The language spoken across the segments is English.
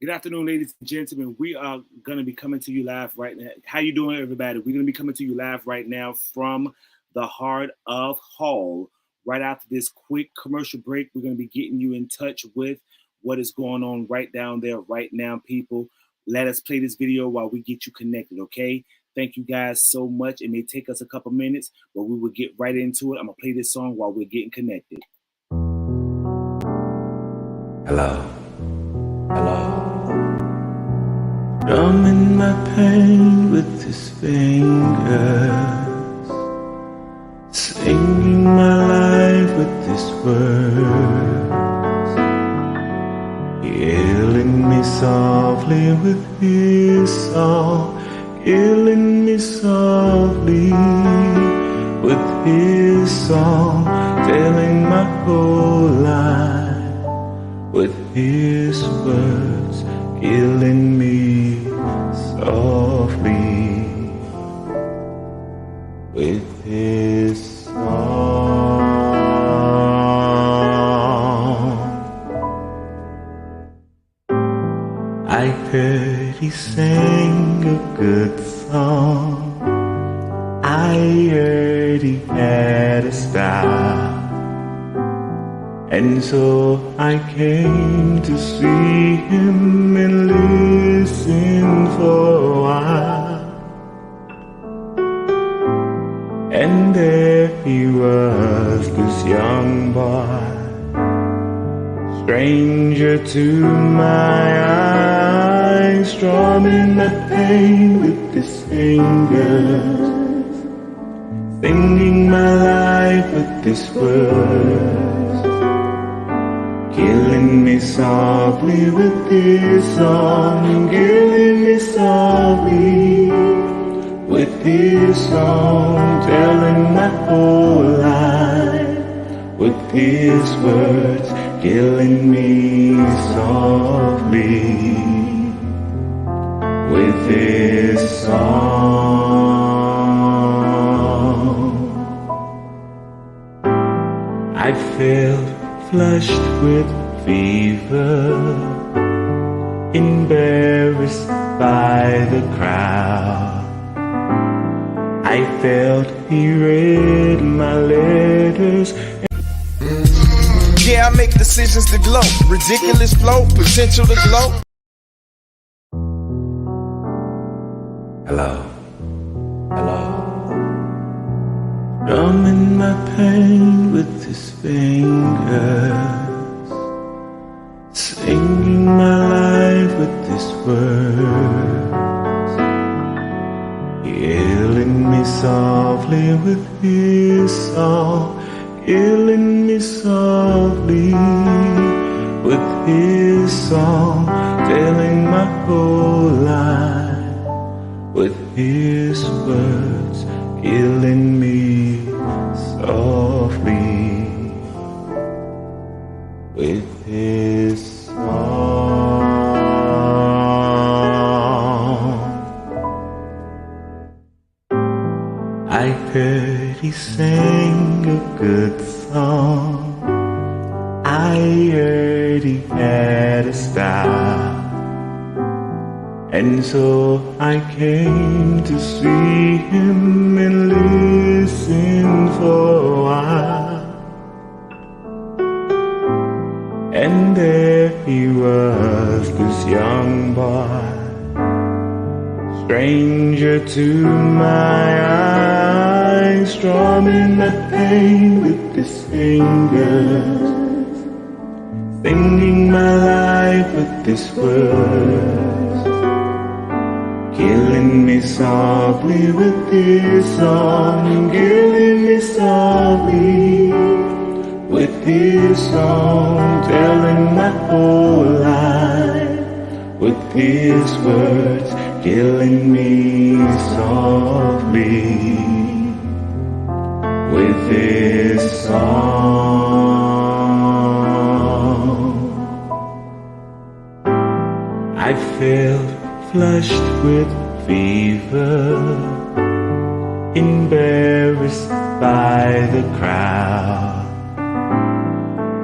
Good afternoon, ladies and gentlemen. We are going to be coming to you live right now. How you doing, everybody? We're going to be coming to you live right now from the heart of Hall. Right after this quick commercial break, we're going to be getting you in touch with what is going on right down there right now, people. Let us play this video while we get you connected, okay? Thank you guys so much. It may take us a couple minutes, but we will get right into it. I'm going to play this song while we're getting connected. Hello, hello. Drumming my pain with his fingers, singing my life with his words, killing me softly with his song, killing me softly with his song, telling my whole life with his words, killing me softly with his song. I heard he sang a good song, I heard he had a style, and so I came to see him and listen for a while. And there he was, this young boy, stranger to my eyes, strumming my pain with his fingers, singing my life with his words, killing me softly with his song, killing me softly with his song, telling my whole life with his words, killing me softly with his song. I felt flushed with fever, embarrassed by the crowd. I felt he read my letters. Yeah, I make decisions to glow, ridiculous flow, potential to glow. Hello, hello. Drumming my pain with his fingers, singing my life with his words, killing me softly with his song, killing me softly with his song, telling my whole life with his words, killing me softly with his song. I heard he sang a good song, I heard he had a style, and so I came to see him and listen for a while. And there he was, this young boy, stranger to my eyes, strumming my pain with his fingers, singing my life with his words, killing me softly with his song, killing me softly with his song, telling my whole life with his words, killing me softly with his song. I felt flushed with fever, embarrassed by the crowd.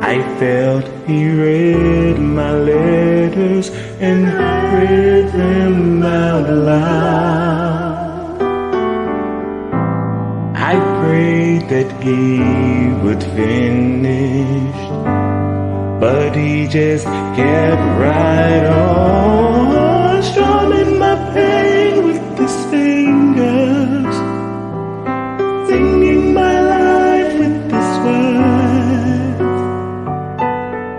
I felt he read my letters and read them out loud. I prayed that he would finish, but he just kept right on, strumming my pain with his fingers, singing my life with his words,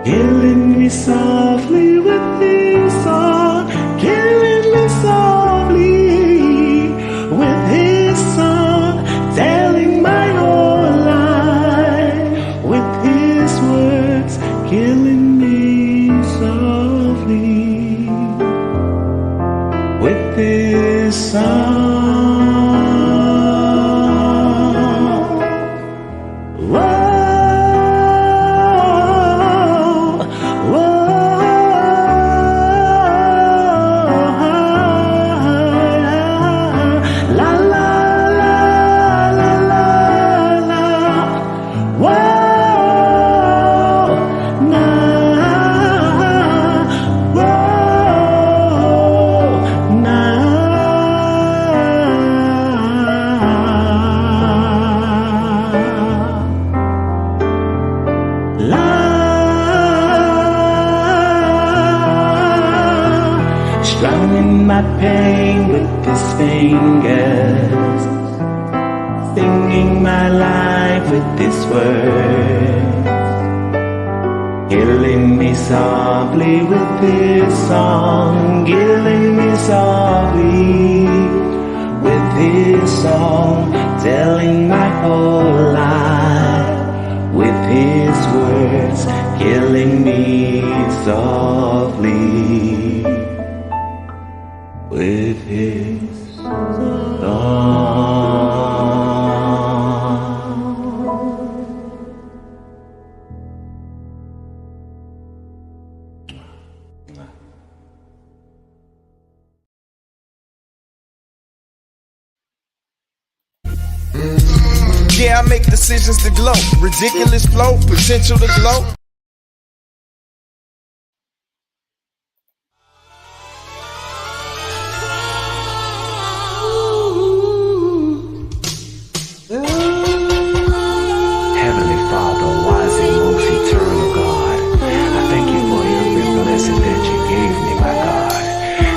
killing me softly with his song, killing me softly with his song, telling my whole life with his words, killing me softly with his song. Strumming my pain with his fingers, singing my life with his words, killing me softly with his song, killing me softly with his song, telling my whole life with his words, killing me softly with his song. Yeah, I make decisions to glow. Ridiculous flow, potential to glow. Heavenly Father, wise and most eternal God, I thank you for every blessing that you gave me, my God.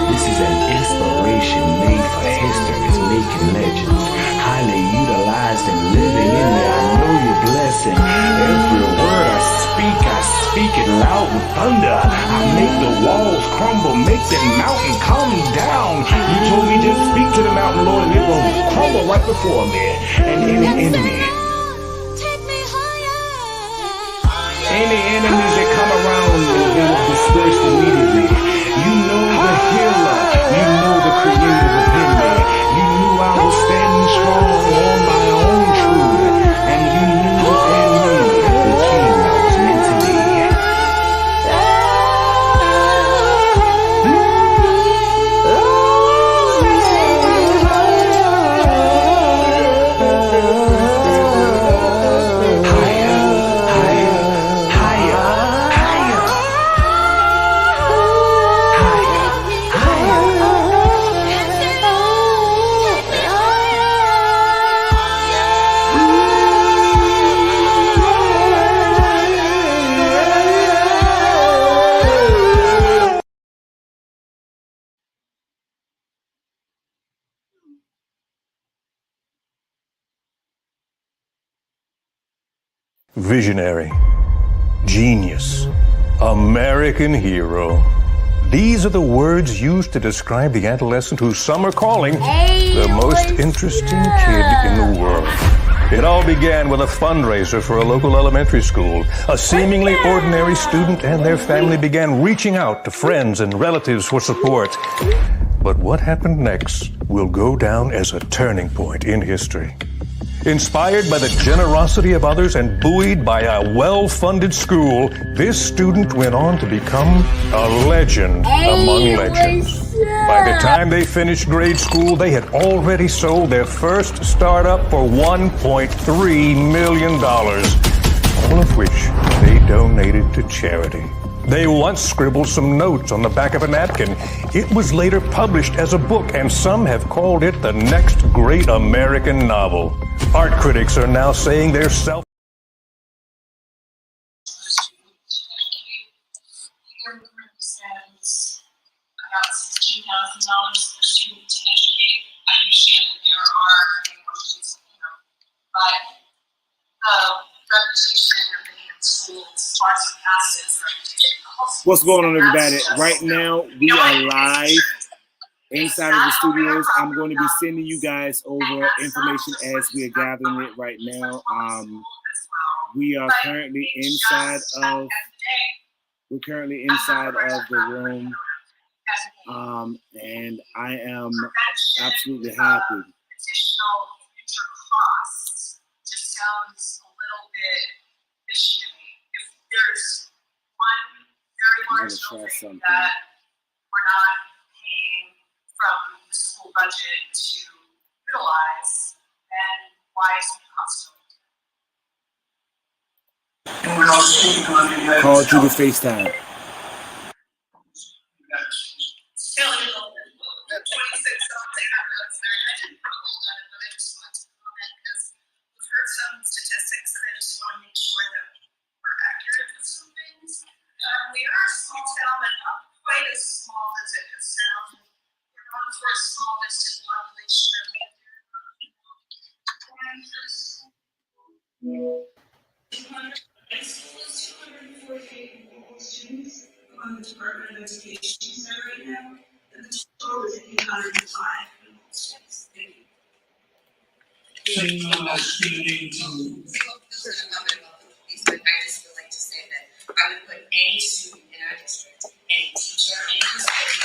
This is an inspiration made for histories, making legends, highly utilized and living in me. I know your blessing. Every word I speak it loud with thunder. I make the walls crumble, make the mountain come down. You told me just speak to the mountain, Lord, and it will crumble right before me. And any enemy, any enemies that come around me, they will disperse immediately. You know the healer, you know the creator within me. You knew I was standing strong on my own truth, and you knew within me the king I was meant to be. Visionary, genius, American hero. These are the words used to describe the adolescent who some are calling the most interesting kid in the world. It all began with a fundraiser for a local elementary school. A seemingly ordinary student and their family began reaching out to friends and relatives for support. But what happened next will go down as a turning point in history. Inspired by the generosity of others and buoyed by a well-funded school, this student went on to become a legend among legends. By the time they finished grade school, they had already sold their first startup for $1.3 million, all of which they donated to charity. They once scribbled some notes on the back of a napkin. It was later published as a book, and some have called it the next great American novel. Art critics are now saying they're self. About $16,000 per student to educate. I understand that there are negotiations, but the reputation of the school as far as the passes, What's going on, everybody? Right now, we are live inside of the studios. I'm going to be sending you guys over information as we are gathering it right now. We are currently inside of the room. And I am absolutely happy. Additional future costs just sounds a little bit fishy to me. If there's one very large building that we're not paying from the school budget to utilize, then why is the cost? Call through the FaceTime. We are a small town, but not quite as small as it could sound. We're known for a small distant population. High school is 248 students on the Department of Education center right now, and the total is 805 students. Thank you. I just would like to say that I would put any student in our district, any teacher, any custodian.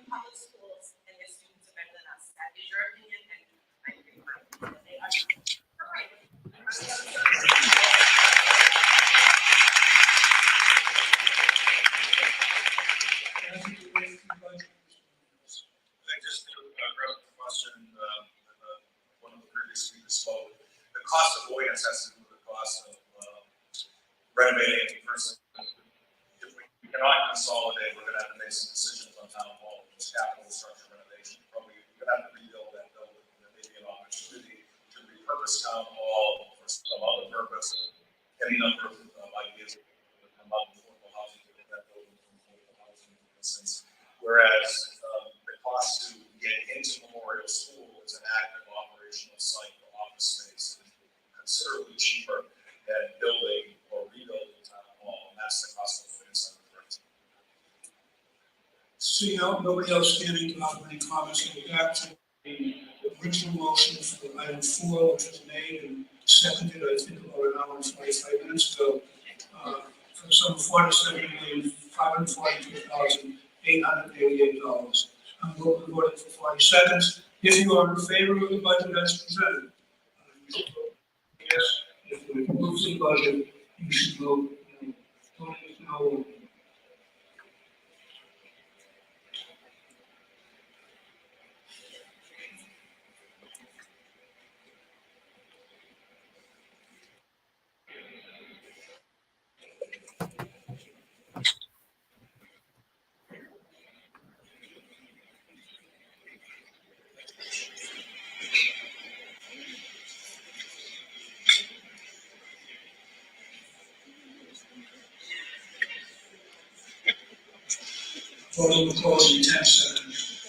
Public schools and your students are better than us. That is your opinion, and I agree with mine. They are right. I just wrote the question, one of the previous speakers spoke. The cost avoidance has to do with the cost of renovating. First, if we cannot consolidate, we're going to have to make some decisions on town hall. Capital structure renovation. Probably we're going to have to rebuild that building. There may be an opportunity to repurpose town hall for some other purpose. Any number of ideas that come up with affordable housing to get that building from affordable housing, for instance. Whereas the cost to get into Memorial School is an active operational site for office space is considerably cheaper than building or rebuilding town hall, and that's the cost of living center. See, nobody else standing to have any comments. We'll go back to the original motion for item 4, which was made and seconded, I think, about an hour and 45 minutes ago, for some $47,542,888. I'm going to vote for 40 seconds. If you are in favor of the budget as presented, you should vote yes. If you oppose the budget, you should vote no. Voting is now open. Voting will close in 10 seconds.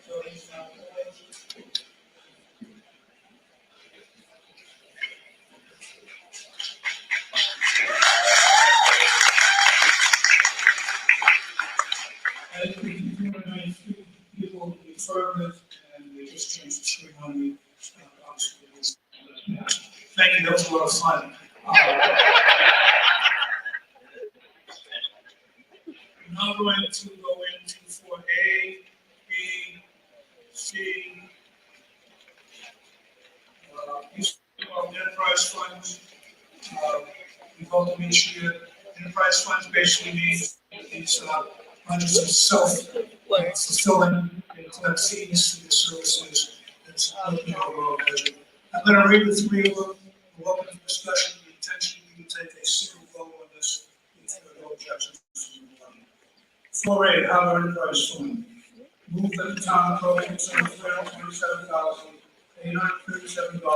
Voting is now closed. I think we can hear 92 people in the affirmative, and they just changed the 300. Thank you, that was a lot of fun. Now now going to go into for A, B, C. These are enterprise funds. We hope to make sure enterprise funds basically means these funds are self-fulfilling and collect fees for the services that's looking overall budget. I'm going to read the three of them. We'll open the discussion. The intention is to take a single vote on this if there are no objections. 4A, Harbor Enterprise Fund. Move that the town appropriate $327,837 to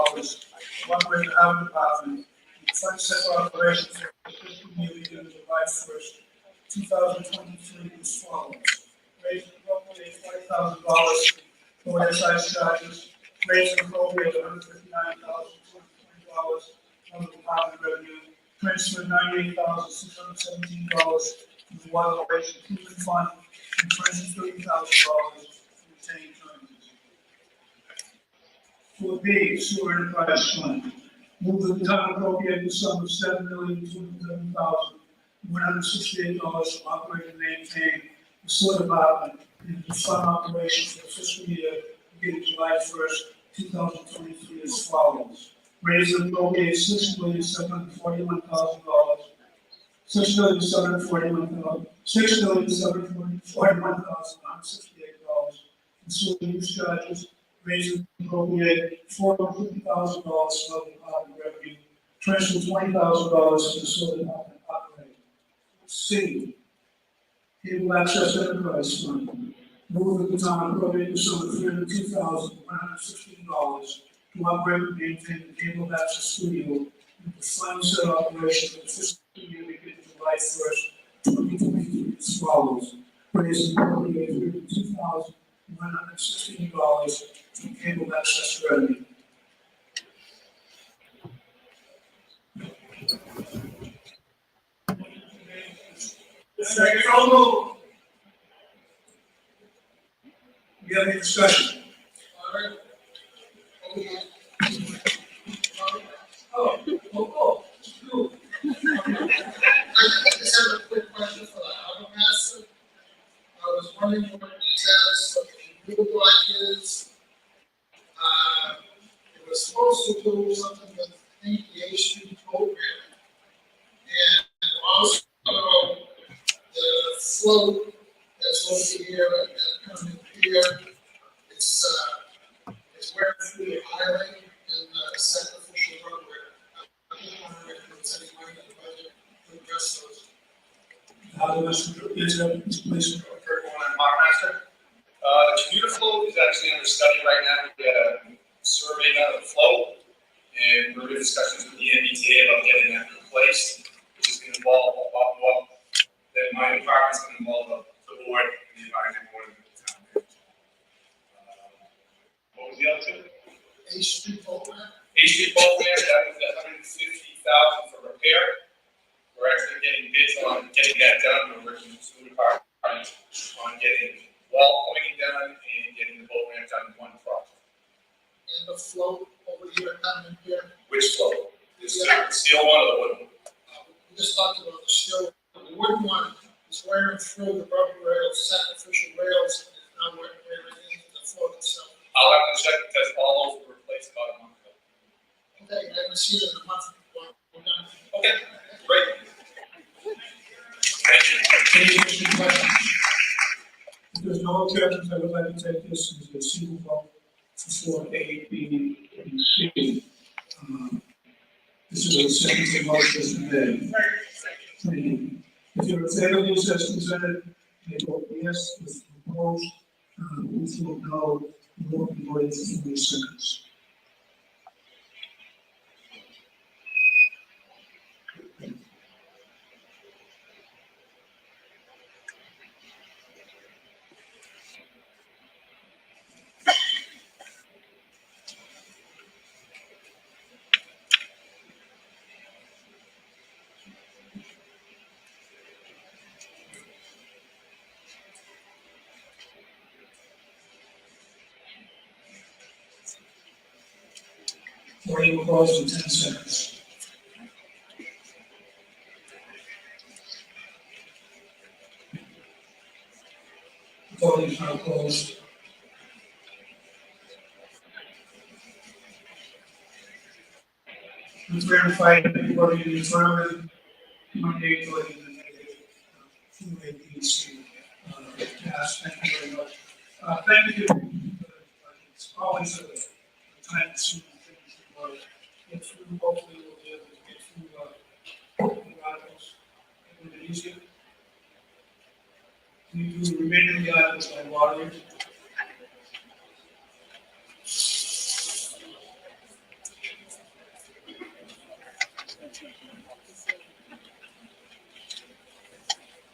operate the Harbor Department. The fund set for operations for the fiscal year beginning July 1st, 2023 as follows. Raise and appropriate $20,000 for excise charges. Raise and appropriate $159,220 from the Department of Revenue. Transfer $98,617 to the Water Improvement Fund and transfer $30,000 to retained earnings. For B, Sewer Enterprise Fund. Move that the town appropriate the sum of $7,207,168 to operate and maintain the sewer department and the fund operation for the fiscal year beginning July 1st, 2023 as follows. Raise and appropriate $6,741,000. $6,741,168 in sewer use charges. Raise and appropriate $450,000 for the Department of Revenue. Transfer $20,000 to the sewer department operating. C, Cable Access Enterprise Fund. Move that the town appropriate the sum of $302,116 to operate and maintain the Cable Access Studio and the fund set operation for the fiscal year beginning July 1st, 2023 as follows. Raise and appropriate $32,116 from Cable Access Revenue. Second, all we have any discussion? Oh. I just have a quick question for the harbor master. I was wondering what the status of the blue block is. It was supposed to do something with the HQ program. And also the float that's over here and coming here, it's wearing through the island and the sacrificial program. I'm just wondering if there's any money in the budget to address those. Please. Master. The commuter float is actually under study right now. We had a survey done of the float, and we're in discussions with the MBTA about getting that replaced, which is going to involve a lot more than my department's going to involve the board and the advisory board and the town manager. What was the other two? H Street program. H Street program, that was $150,000 for repair. We're actually getting bids on getting that done. We're working with the sewer department on getting wall pointing done and getting the boat ramp done in one project. And the float over here, coming here. Which float? The steel one or the wooden one? We just talked about the steel. The wooden one is wearing through the rubber rails, sacrificial rails, and it's not wearing into the float itself. I'll have to check because all those were replaced about a month ago. Okay, I haven't seen it in a month. Okay, great. Thank you. Any additional questions? If there's no objections, I would like to take this as a single vote for 4A, B, and C. This is a second motion today. Thank you. If you're in favor of these as presented, may vote yes. If opposed, please vote no. Vote in wait for 3 seconds. Voting will close in 10 seconds. Voting is now closed. With 305 voting in the affirmative, 28 voting in the negative, 2 APC passed. Thank you very much. Thank you. It's always a time consuming thing to get through. Hopefully, we'll be able to get through the articles a little bit easier. Can you do the remainder of the articles by water?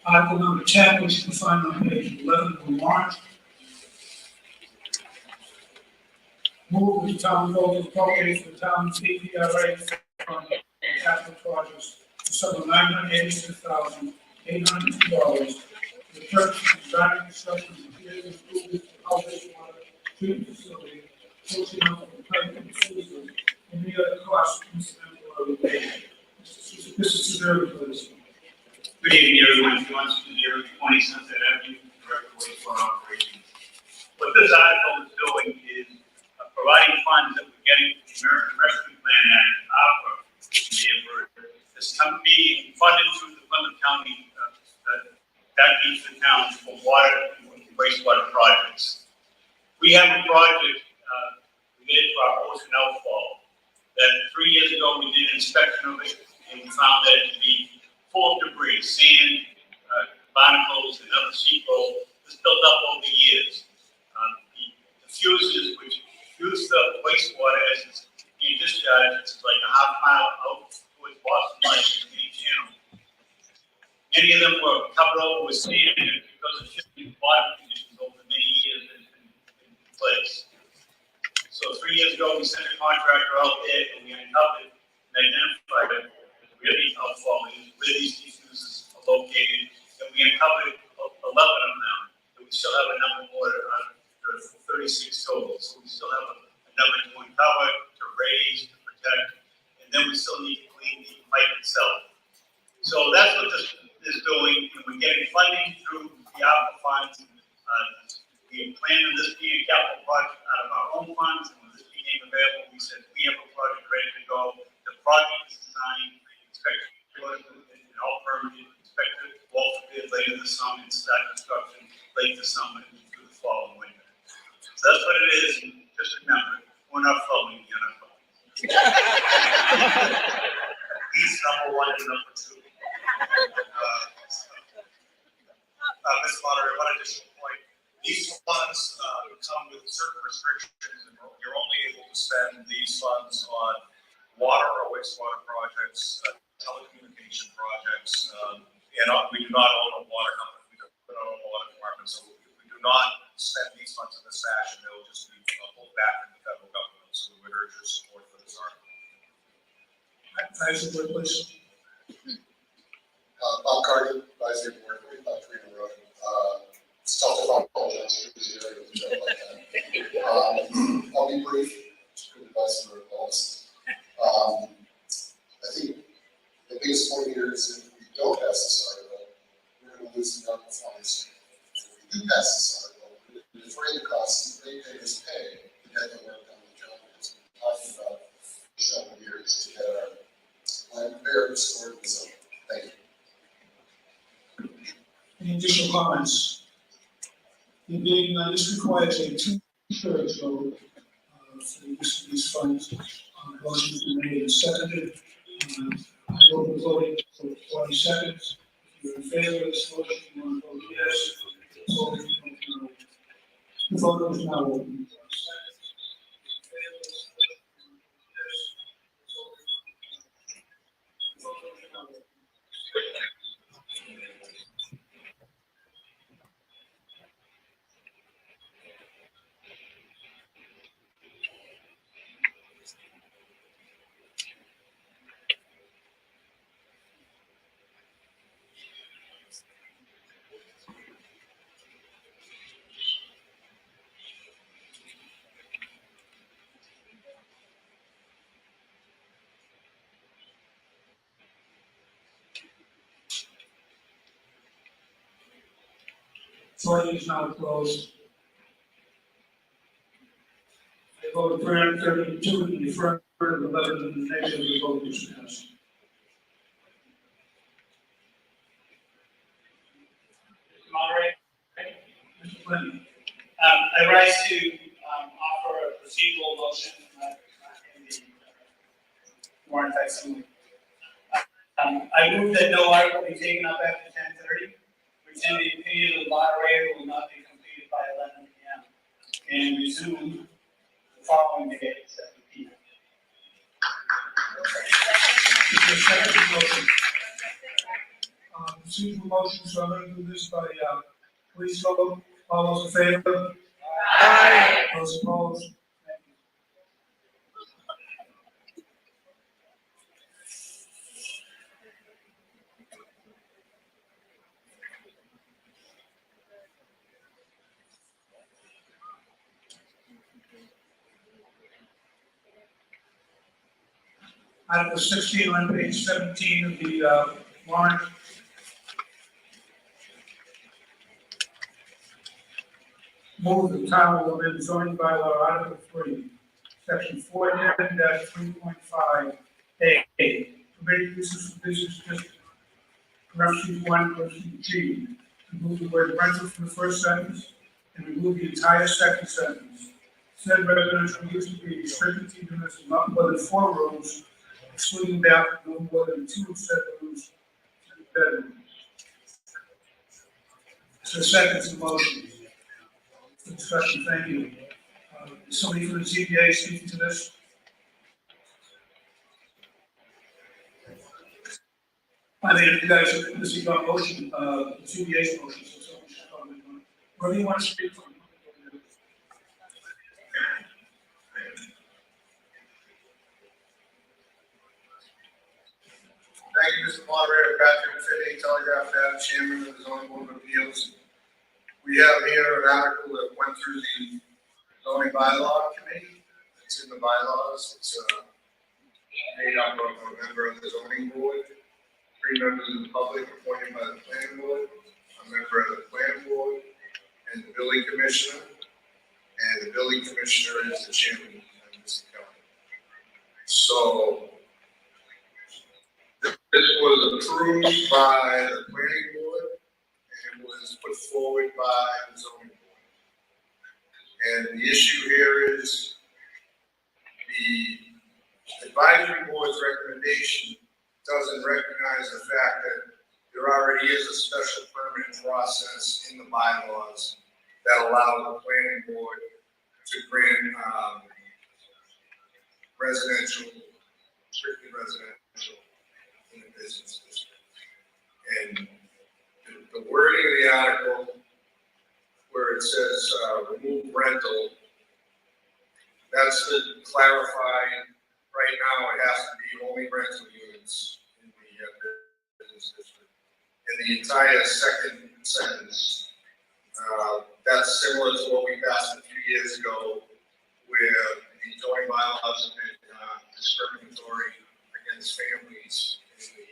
Article number 10, which you can find on page 11 of the warrant. Move the town vote to appropriate for the town's PPRA fund capital projects for sum of $986,802 for the purchase of design and construction of material improvements to outlet water treatment facility, portion of the pipe and sewer, and the other costs incidental or related. Mr. Severi, please. Good evening, everyone. John Studier, 20 Sunset Avenue, Director of Wastewater Operations. What this article is doing is providing funds that we're getting from the American Rescue Plan Act, ARPA, is being funded through the Plymouth County, that means the towns for water and wastewater projects. We have a project related to our ocean outfall that 3 years ago we did an inspection of it, and we found that it to be full of debris, sand, barnacles, and other sheetrock that's built up over the years. The fuses, which fuse the wastewater as it's being discharged, it's like a half mile out towards Boston Light in the channel. Many of them were covered over with sand because of shifting bottom conditions over many years in place. So 3 years ago, we sent a contractor out there and we uncovered and identified it. Really outfall where these fuses are located, and we uncovered 11 of them, and we still have a number more, 36 total. So we still have a number to uncover, to raise, to protect, and then we still need to clean the pipe itself. So that's what this is doing, and we're getting funding through the ARPA funds. We planned on this being a capital project out of our own funds, and when this became available, we said we have a project ready to go. The project is designed. And all permitted, expected to walk bid later this summer and start construction late this summer and through the fall and winter. So that's what it is. And just remember, we're not following, you're not following. He's number one and number two. Ms. Moderator, one additional point. These funds come with certain restrictions, and you're only able to spend these funds on water or wastewater projects, telecommunication projects, and we do not own a water company, we don't own a water department, so we do not spend these funds in this fashion. They'll just be pulled back from the federal government, so we would urge your support for this article. Advisory board, please. Bob Carter, advisory board, 45 Freedom Road. It's tough to talk about that, like that. I'll be brief. It's good advice for all of us. I think the biggest point here is if we don't pass this article, we're going to lose the ARPA funds. If we do pass this article, we're going to defray the costs that ratepayers pay to get the work done the job that's been talking about for several years to get our land fair restored and so. Thank you. Any additional comments? Being this requires a 2/3 vote for the use of these funds. Motion has been made and seconded. I open voting for 20 seconds. If you're in favor of this motion, you want to vote yes. The vote is now open. Voting is now closed. I vote 332 in the affirmative, 11 in the negative, the vote is passed. Moderator, Mr. Clinton. I rise to offer a procedural motion in the warrant text. I move that no article be taken up after 10:30, which in the opinion of the moderator will not be completed by 11 p.m. and resume the following day at 7 p.m. Is there a second motion? Procedural motion, so I'm going to do this by please vote. All those in favor? Aye. Those opposed? Thank you. Article 16 on page 17 of the warrant. Move the town will amend zoning bylaw Article 3, Section 410-3.5A, permitted uses for business district. Correction 1, correction G, remove the word rental from the first sentence and remove the entire second sentence. Said residential use to be restricted to units of not more than 4 rooms, excluding bathroom no more than 2 said rooms and bedrooms. So second to motion. Discussion, thank you. Somebody from the ZBA speaking to this? I mean, you guys, this is your motion, the ZBA's motion, so someone should probably do it. Where do you want to speak from? Thank you, Mr. Moderator, Patrick Finney, Telegraph Data, Chairman of the Zoning Board of Appeals. We have here an article that went through the zoning bylaw committee. It's in the bylaws. It's made up of a member of the zoning board, 3 members of the public appointed by the planning board, a member of the planning board, and the building commissioner. And the building commissioner is the chairman of this county. So this was approved by the planning board and was put forward by the zoning board. And the issue here is the advisory board's recommendation doesn't recognize the fact that there already is a special permit process in the bylaws that allow the planning board to grant residential, strictly residential in the business district. And the wording of the article where it says remove rental, that's to clarify, right now it has to be only rental units in the business district. And the entire second sentence, that's similar to what we passed a few years ago, where the zoning bylaws have been discriminatory against families in the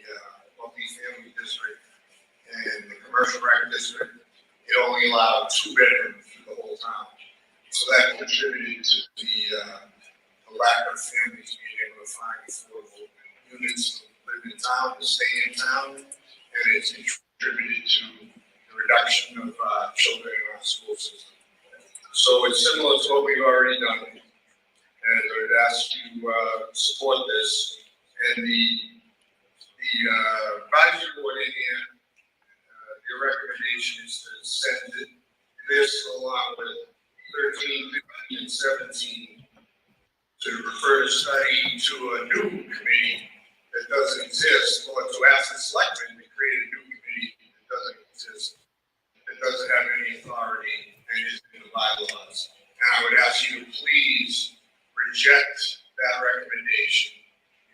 multi-family district and the commercial rec district. It only allowed 2 bedrooms for the whole town. So that contributed to the lack of families being able to find affordable units to live in town, to stay in town, and it's contributed to the reduction of children in our school system. So it's similar to what we've already done, and I would ask you to support this. And the advisory board in here, your recommendation is to send this along with 13, 15, and 17 to refer the study to a new committee that doesn't exist, or to ask the selectmen to create a new committee that doesn't exist, that doesn't have any authority and is in the bylaws. And I would ask you to please reject that recommendation.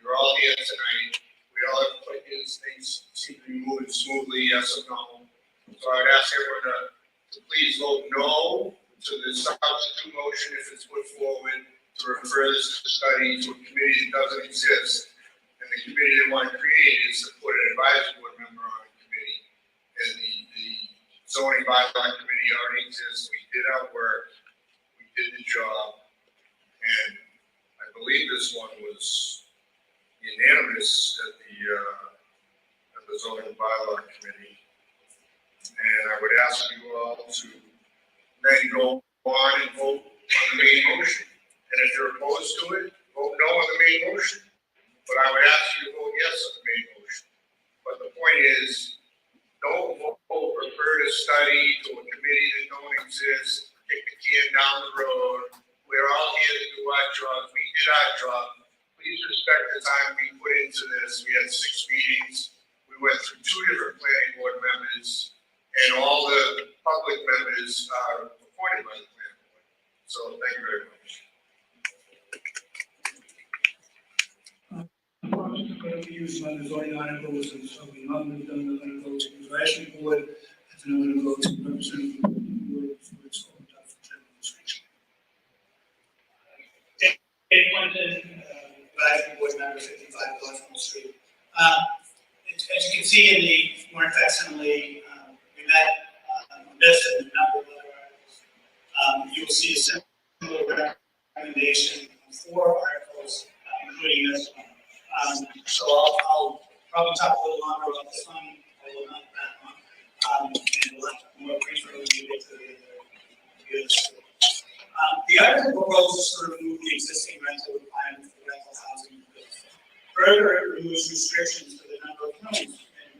You're all here tonight. We all have clickers. Things seem to be moving smoothly, yes or no. So I would ask everyone to please vote no to the substitute motion if it's put forward to refer this study to a committee that doesn't exist. And the committee they want to create is to put an advisory board member on the committee. And the zoning bylaw committee already exists. We did our work. We did the job. And I believe this one was unanimous at the zoning bylaw committee. And I would ask you all to then go on and vote on the main motion. And if you're opposed to it, vote no on the main motion. But I would ask you to vote yes on the main motion. But the point is, don't vote refer to study to a committee that don't exist, kick the can down the road. We're all here to do our job. We did our job. Please respect the time we put into this. We had 6 meetings. We went through 2 different planning board members, and all the public members are appointed by the planning board. So thank you very much. Going to use on the zoning articles, and so we're not going to go to the advisory board, and then we're going to go to representative board for its own general discussion. Dave Clinton, advisory board member, 55 Gloucester Street. As you can see in the warrant facsimile, we met on this and a number of other articles. You will see a similar recommendation on 4 articles, including this one. So I'll probably talk a little longer about this one, although not that long. And we'll have more briefer when we get to the other school. The article proposes to remove the existing rental requirement for rental housing. Further, it removes restrictions to the number of homes and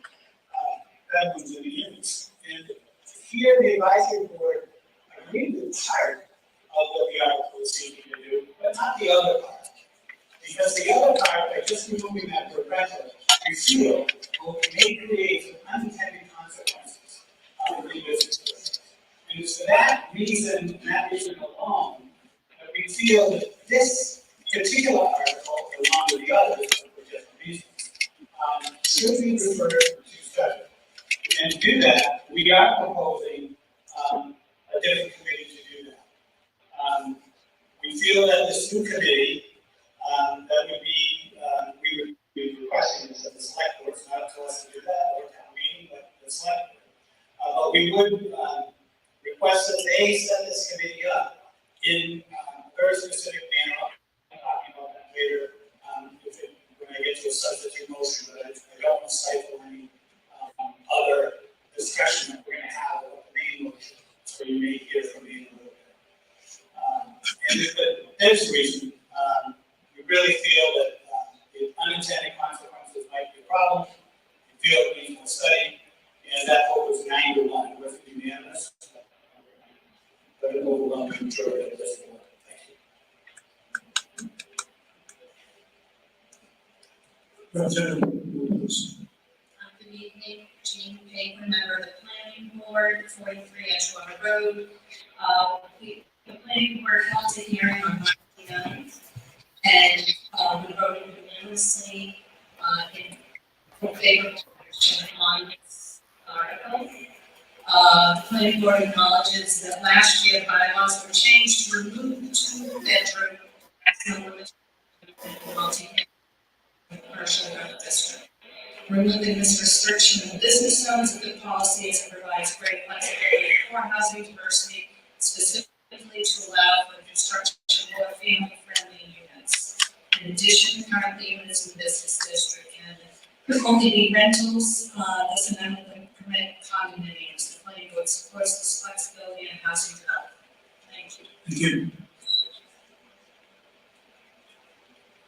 bedrooms in the units. And here, the advisory board agreed with part of what the article is seeking to do, but not the other part. Because the other part, by just removing that word rental, we feel may create some unintended consequences in business. And it's for that reason alone, that we feel that this particular article, along with the others for different reasons, should be referred to study. And to do that, we are proposing a different committee to do that. We feel that this new committee, that would be, we would be requesting this at the select board, it's not up to us to do that, or town meeting, but the select board. But we would request that they set this committee up in a very specific manner. I'm talking about that later when I get to a substitute motion, but I don't want to stifle any other discussion that we're going to have about the main motion, so you may hear from me in a little bit. And for this reason, we really feel that the unintended consequences might be a problem. We feel it needs more study, and that vote was 9-1. It wasn't unanimous, but an overwhelming majority of this board. Thank you. Representative Lewis. Good evening, Jean Baker, member of the Planning Board, 43 Edgewater Road. The Planning Board held a hearing on March 9th. And we voted unanimously in favor on this article. The planning board acknowledges that last year bylaws were changed to remove the 2-bedroom maximum limit in multi-family commercial district. Removing this restriction in business zones is a good policy as it provides great flexibility for housing diversity, specifically to allow for the construction of family-friendly units. In addition, currently units in the business district can only be rentals. This amendment would permit condominiums. The planning board supports this flexibility and housing development. Thank you. Thank you.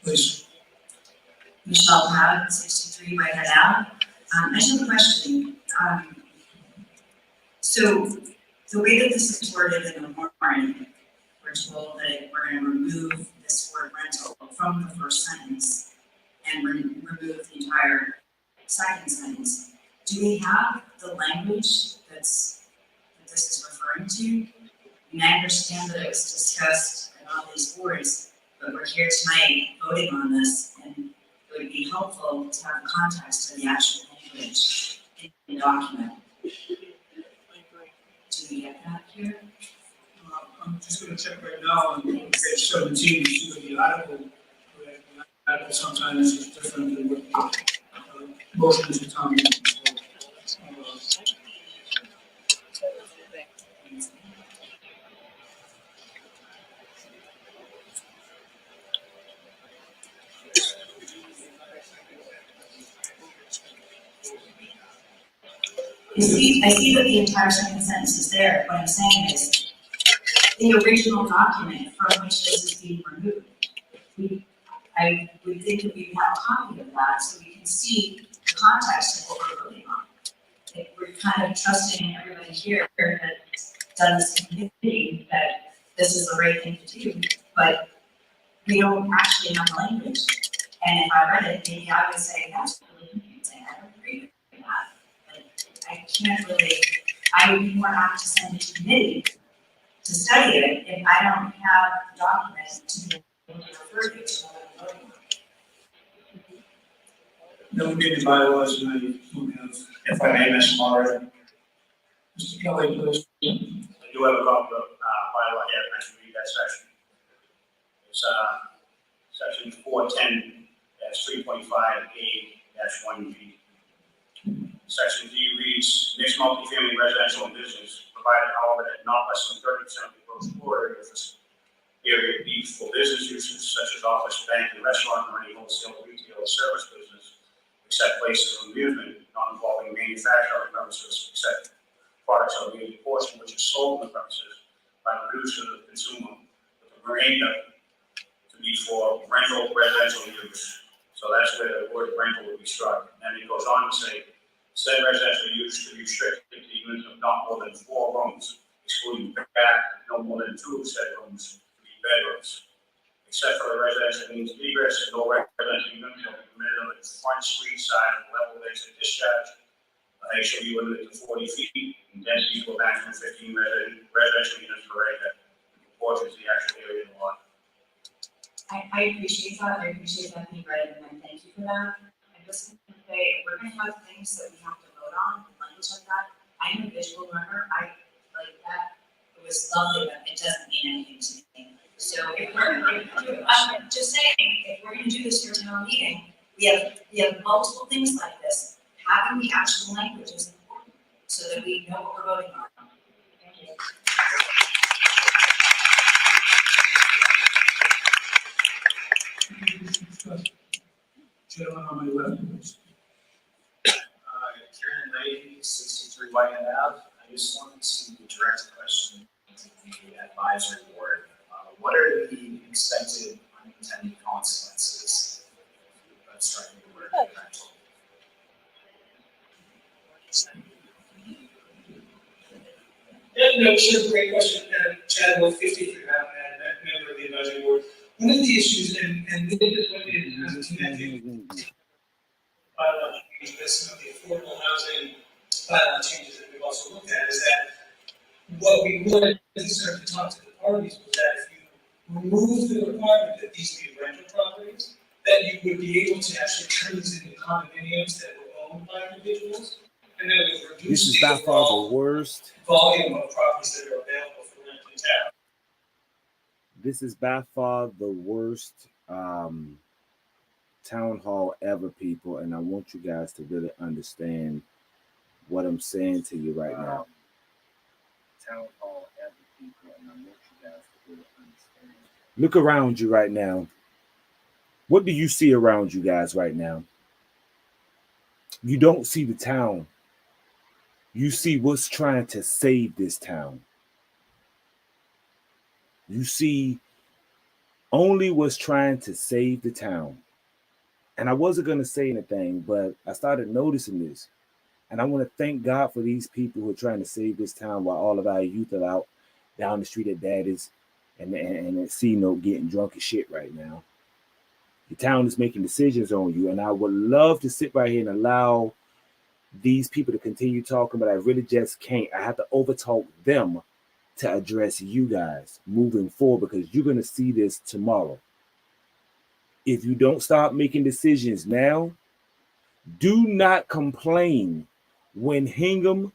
Please. Michelle Powell, 63 Whitehead Ave. I just have a question. So the way that this is worded in the warrant, we're told that we're going to remove this word rental from the first sentence and remove the entire second sentence. Do we have the language that this is referring to? And I understand that it was discussed in all these boards, but we're here tonight voting on this, and it would be helpful to have context to the actual language in the document. Do we get that here? I'm just going to check right now on page 17 to see what the article, the article sometimes is different than what the motion is telling me. I see that the entire second sentence is there. What I'm saying is, the original document from which this is being removed, I would think that we would have a copy of that so we can see the context of what we're voting on. If we're kind of trusting everybody here that's done this community that this is the right thing to do, but we don't actually have language. And if I read it, maybe I would say, that's really confusing, I don't agree with that. But I can't really, I would be more apt to send it to committee to study it if I don't have the document to be able to refer to what I'm voting on. No meeting bylaws, and I don't have. If I may, Mr. Moderator, Mr. Kelly, please. I do have a copy of bylaw here, I can read that section. It's section 410-3.5A-1G. Section D reads, mixed multifamily residential and business, provided however that not less than 30% of the gross floor area of this area be for business uses such as office, bank, and restaurant, or any wholesale, retail, or service business, except places of amusement not involving manufacturing premises, except products of any portion which is sold on the premises by the producer or the consumer, with the remainder to be for rental residential use. So that's where the word rental would be struck. And then it goes on to say, said residential use should be restricted to units of not more than 4 rooms, excluding back, no more than 2 of said rooms to be bedrooms. Except for the residential means of egress, no residential unit shall be permitted on the front street side of the level of exit discharge. They shall be limited to 40 feet, and density to a maximum of 15 residential units per acre, in proportion to the actual area of the lot. I appreciate that, being read, and I thank you for that. I'm just gonna say, we're gonna have things that we have to vote on, language like that. I'm a visual learner, I like that, it was lovely, but it doesn't mean anything to me. So if we're gonna do, I'm just saying, if we're gonna do this for town meeting, we have multiple things like this. Having the actual language is important, so that we know what we're voting on. Thank you. Gentleman on my left, please. Kieran Leahy, 63 Whitehead Ave. I just wanted to direct a question to the advisory board. What are the expected unintended consequences of striking the word rental? Yeah, no, sure, great question. Chad Wolf, 53 Mountain Ave, member of the advisory board. One of the issues, and this is what it has connected bylaw change with some of the affordable housing bylaw changes that we've also looked at, is that what we wanted to start to talk to the parties was that if you remove the requirement that these be rental properties, that you would be able to actually turn these into condominiums that were owned by individuals, and then it would reduce This is by far the worst. Volume of properties that are available for rent in town. This is by far the worst town hall ever, people, and I want you guys to really understand what I'm saying to you right now. Town hall ever, people, and I want you guys to really understand. Look around you right now. What do you see around you guys right now? You don't see the town. You see what's trying to save this town. You see only what's trying to save the town. And I wasn't going to say anything, but I started noticing this. And I want to thank God for these people who are trying to save this town while all of our youth are out down the street at Daddy's and at C-Note getting drunk as shit right now. The town is making decisions on you. And I would love to sit right here and allow these people to continue talking, but I really just can't. I have to overtalk them to address you guys moving forward, because you're going to see this tomorrow. If you don't start making decisions now, do not complain when Hingham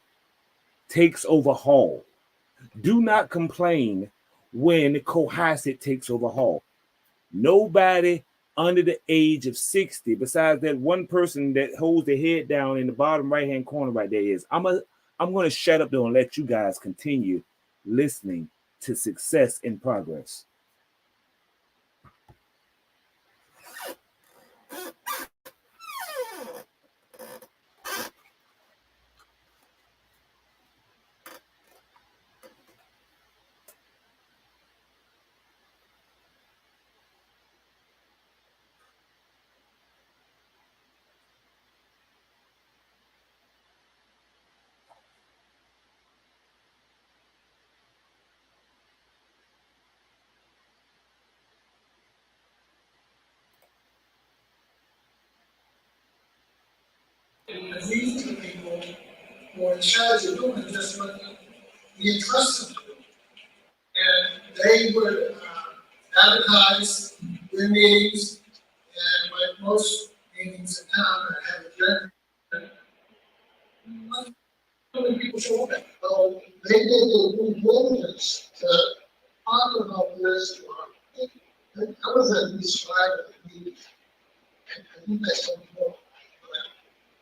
takes over Hall. Do not complain when Cohasset takes over Hall. Nobody under the age of 60, besides that one person that holds their head down in the bottom right-hand corner right there is. I'm going to shut up though and let you guys continue listening to Success in Progress. And these are the people who are in charge of doing just what we entrust them to do. And they would advertise their meetings, and like most meetings in town that have a agenda, how many people show up? So they did the due diligence to talk about this. How was that described at the meeting? I think that's what we know.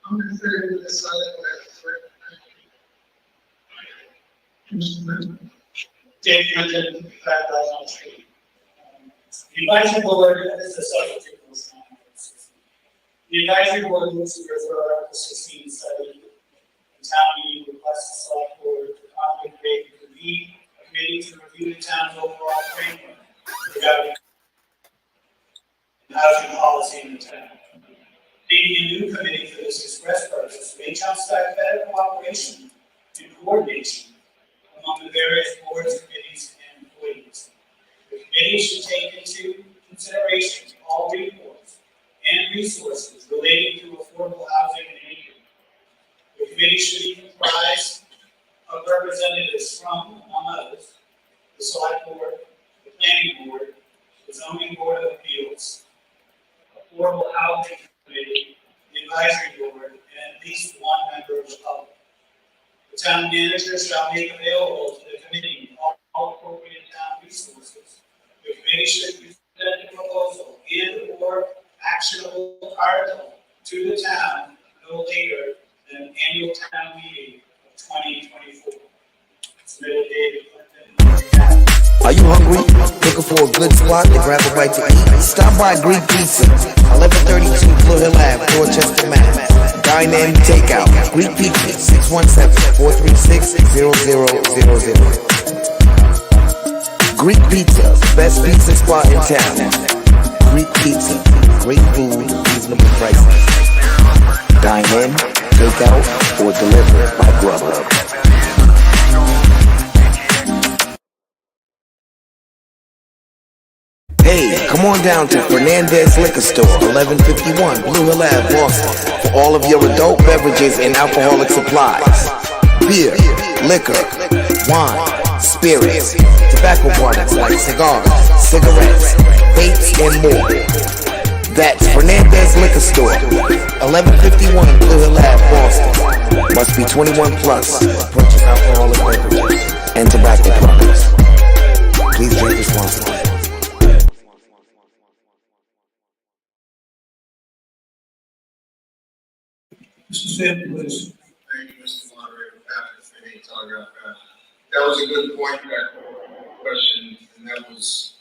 I'm going to figure this out as Dave Clinton, 5,000 Street. The advisory board, this is a subject of this. The advisory board moves to refer Article 16 study. The town meeting requests the select board to contemplate and convene a committee to review the town's overall framework regarding housing policy in the town. Needing a new committee for this express purpose may jumpstart better cooperation and coordination among the various boards, committees, and employees. The committee should take into consideration all reports and resources relating to affordable housing and aging. The committee should be comprised of representatives from, among others, the select board, the planning board, the zoning board of appeals, affordable housing committee, the advisory board, and at least one member of the public. The town manager shall make available to the committee all appropriate town resources. The committee should present a proposal and/or actionable article to the town no later than an annual town meeting of 2024. Submitted David Clinton. Are you hungry? Looking for a good spot to grab a bite to eat? Stop by Greek Pizza, 1132 Blue Hill Ave, Dorchester, Mass. Dine in, takeout. Greek Pizza, 617-436-0000. Greek Pizza, best pizza spot in town. Greek Pizza, great food, reasonable prices. Dine in, takeout, or deliver by Grubhub. Hey, come on down to Fernandez Liquor Store, 1151 Blue Hill Ave, Boston, for all of your adult beverages and alcoholic supplies. Beer, liquor, wine, spirits, tobacco products like cigars, cigarettes, vapes, and more. That's Fernandez Liquor Store, 1151 Blue Hill Ave, Boston. Must be 21 plus. Purchase alcoholic beverages and tobacco products. Please drink responsibly. Mr. Stanton, please. Thank you, Mr. Moderator, Patrick Finney, Telegraph. That was a good point, that question, and that was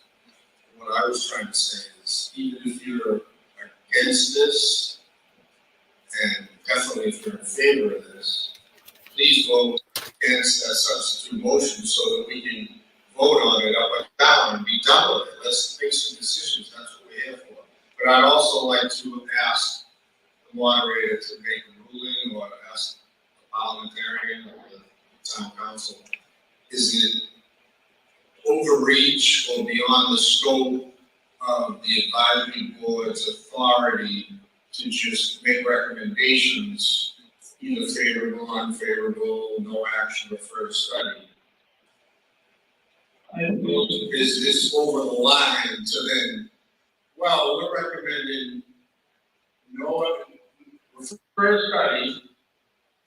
what I was trying to say, is even if you're against this, and definitely if you're in favor of this, please vote against that substitute motion so that we can vote on it up and down and be done with it. Let's make some decisions, that's what we're here for. But I'd also like to ask the moderator to make a ruling or ask the parliamentarian or the town council, is it overreach or beyond the scope of the advisory board's authority to just make recommendations, either favorable, unfavorable, no action, or further study? Is this over the line to then, well, we're recommending no further study,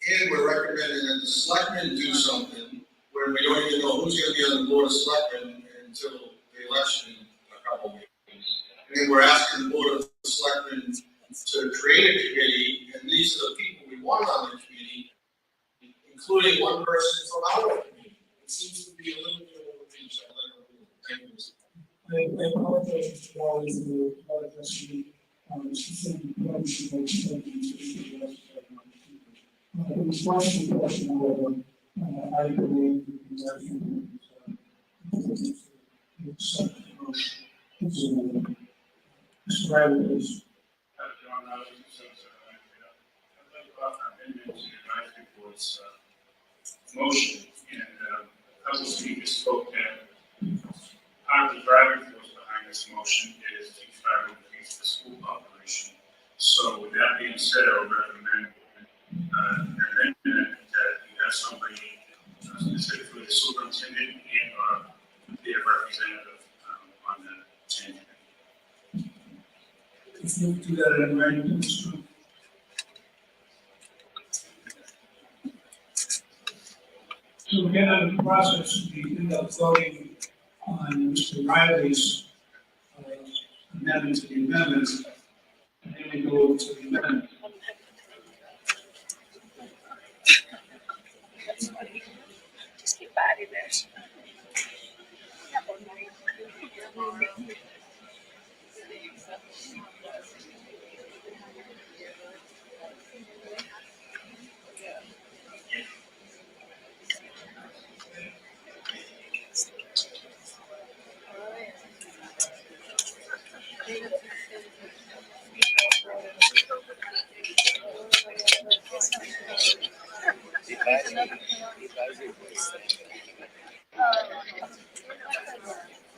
and we're recommending that the selectmen do something when we don't even know who's going to be on the board of selectmen until the election in a couple of weeks. And then we're asking the board of selectmen to create a committee, and these are the people we want on the committee, including one person from our committee. It seems to be a little bit of a reach. Thank you, Mr. I apologize for all these questions. In response to the question, however, I believe Mr. Bradley, please. Motion, and a couple of speakers spoke that part of the driving force behind this motion is to try to increase the school population. So with that being said, I would recommend representative on the change. If you do that in writing, Mr. So again, on the process, we end up voting on Mr. Riley's amendment to the amendment, and then we go over to the amendment. Just keep adding there.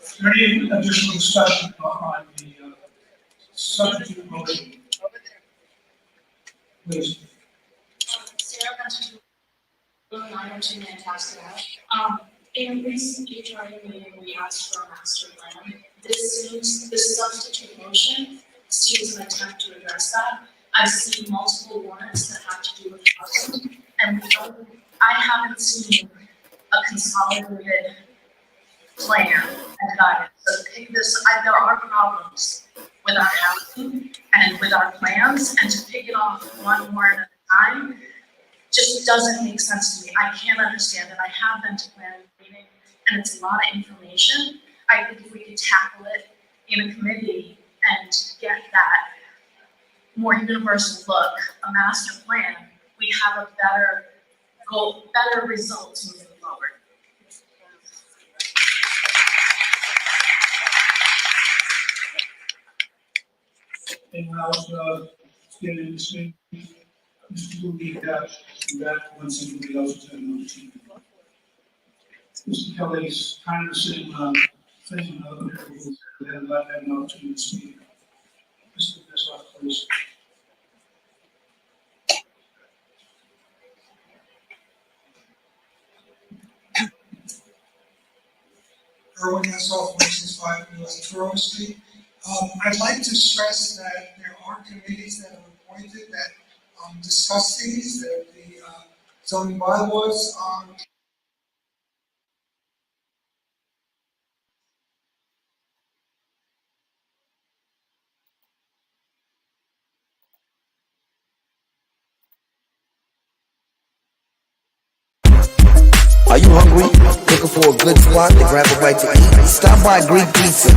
Is there any additional discussion on the substitute motion? Please. Sarah mentioned fantastic. In a recent HRA meeting, we asked for a master plan. This substitute motion seems an attempt to address that. I've seen multiple warrants that have to do with housing, and I haven't seen a consolidated plan and guidance. So to pick this, there are problems with our housing and with our plans, and to pick it off one warrant at a time just doesn't make sense to me. I can't understand it. I have been to planning meeting, and it's a lot of information. I think if we could tackle it in a committee and get that more universal look, a master plan, we have a better goal, better results moving forward. Anyone else get in this thing? Mr. Lee, that once anybody else has had an opportunity. Mr. Kelly's kind of the same thing, and let them know to speak. Mr. Bischoff, please. Erwin Hessoff, 165 US Truro Street. I'd like to stress that there are committees that are appointed that discuss these, that the zoning bylaws. Are you hungry? Looking for a good spot to grab a bite to eat? Stop by Greek Pizza,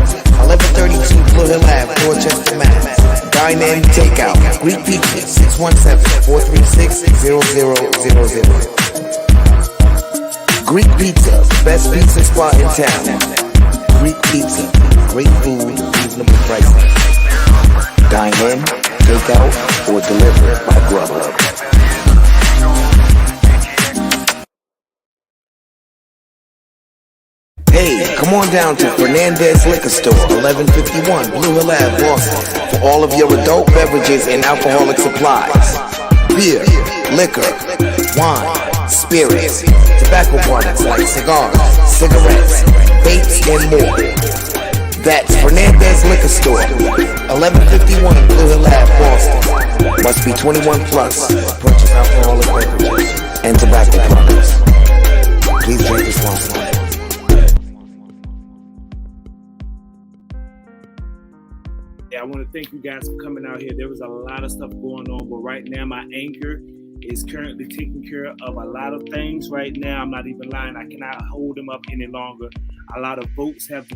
1132 Blue Hill Ave, Dorchester, Mass. Dine in, takeout. Greek Pizza, 617-436-0000. Greek Pizza, best pizza spot in town. Greek Pizza, great food, reasonable prices. Dine in, takeout, or deliver by Grubhub. Hey, come on down to Fernandez Liquor Store, 1151 Blue Hill Ave, Boston, for all of your adult beverages and alcoholic supplies. Beer, liquor, wine, spirits, tobacco products like cigars, cigarettes, vapes, and more. That's Fernandez Liquor Store, 1151 Blue Hill Ave, Boston. Must be 21 plus to purchase alcoholic beverages and tobacco products. Please drink responsibly. I want to thank you guys for coming out here. There was a lot of stuff going on, but right now my anchor is currently taking care of a lot of things right now. I'm not even lying. I cannot hold them up any longer. A lot of votes have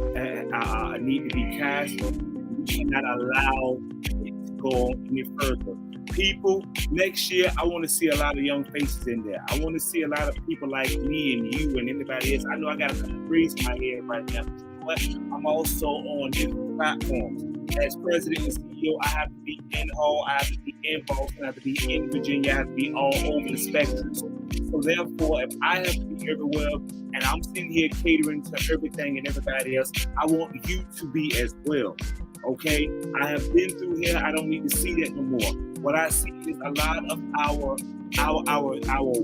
need to be cast. We cannot allow it to go on any further. People, next year, I want to see a lot of young faces in there. I want to see a lot of people like me and you and anybody else. I know I got a couple of breeze in my head right now, but I'm also on different platforms. As president and CEO, I have to be in Hall, I have to be in Boston, I have to be in Virginia, I have to be all over the spectrum. So So therefore, if I have to be everywhere and I'm sitting here catering to everything and everybody else, I want you to be as well. Okay? I have been through here. I don't need to see that no more. What I see is a lot of our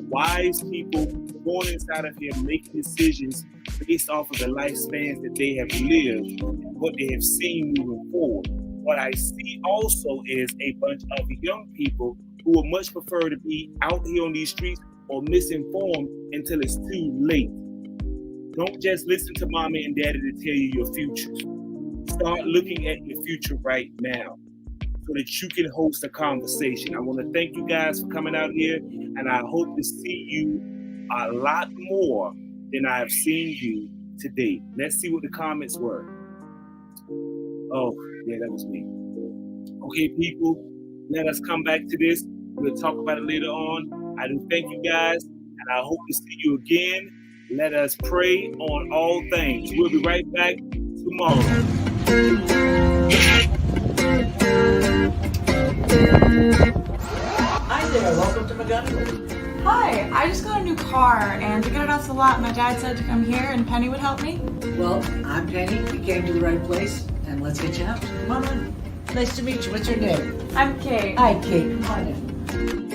wise people going inside of here making decisions based off of the lifespans that they have lived and what they have seen moving forward. What I see also is a bunch of young people who would much prefer to be out here on these streets or misinformed until it's too late. Don't just listen to mommy and daddy to tell you your future. Start looking at your future right now so that you can host a conversation. I want to thank you guys for coming out here, and I hope to see you a lot more than I have seen you today. Let's see what the comments were. Oh, yeah, that was me. Okay, people, let us come back to this. We'll talk about it later on. I do thank you guys, and I hope to see you again. Let us pray on all things. We'll be right back tomorrow. Hi there, welcome to Montgomery. Hi, I just got a new car, and to get it off the lot, my dad said to come here and Penny would help me. Well, I'm Penny, you came to the right place, and let's get you out. Come on in. Nice to meet you, what's your name? I'm Kate. Hi, Kate, come on in.